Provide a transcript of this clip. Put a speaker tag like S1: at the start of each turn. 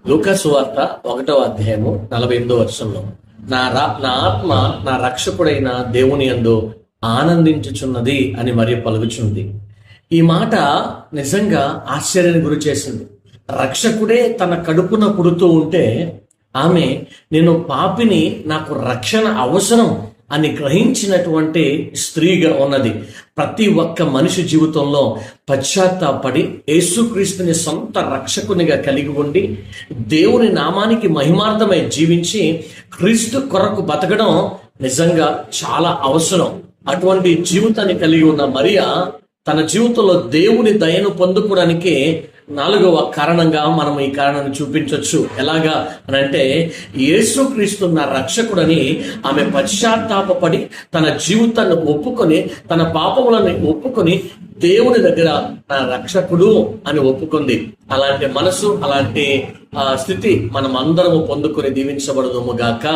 S1: లూకా సువార్త 1వ అధ్యాయము 48వ వచనంలో నా ఆత్మ నా రక్షకుడైన దేవుని యందు ఆనందించుచున్నది అని మరి పలుకుచుంది. ఈ మాట నిజంగా ఆశ్చర్యానికి గురి చేసింది. రక్షకుడే తన కడుపున పుడుతూ ఉంటే ఆమె నేను పాపిని, నాకు రక్షణ అవసరం అని గ్రహించినటువంటి స్త్రీగా ఉన్నది. ప్రతి ఒక్క మనిషి జీవితంలో పశ్చాత్తాపడి యేసుక్రీస్తుని సొంత రక్షకునిగా కలిగి ఉండి దేవుని నామానికి మహిమార్థమై జీవించి క్రీస్తు కొరకు బతకడం నిజంగా చాలా అవసరం. అటువంటి జీవితాన్ని కలిగి ఉన్న మరియా తన జీవితంలో దేవుని దయను పొందుకోవడానికి 4వ కారణంగా మనం ఈ కారణాన్ని చూపించవచ్చు. ఎలాగా అని అంటే, యేసుక్రీస్తు నా రక్షకుడని ఆమె పశ్చాత్తాపడి తన జీవితాన్ని ఒప్పుకొని, తన పాపములను ఒప్పుకొని దేవుని దగ్గర నా రక్షకుడు అని ఒప్పుకుంది. అలాంటి మనసు, అలాంటి స్థితి మనం అందరము పొందుకొని దీవించబడదుము గాక.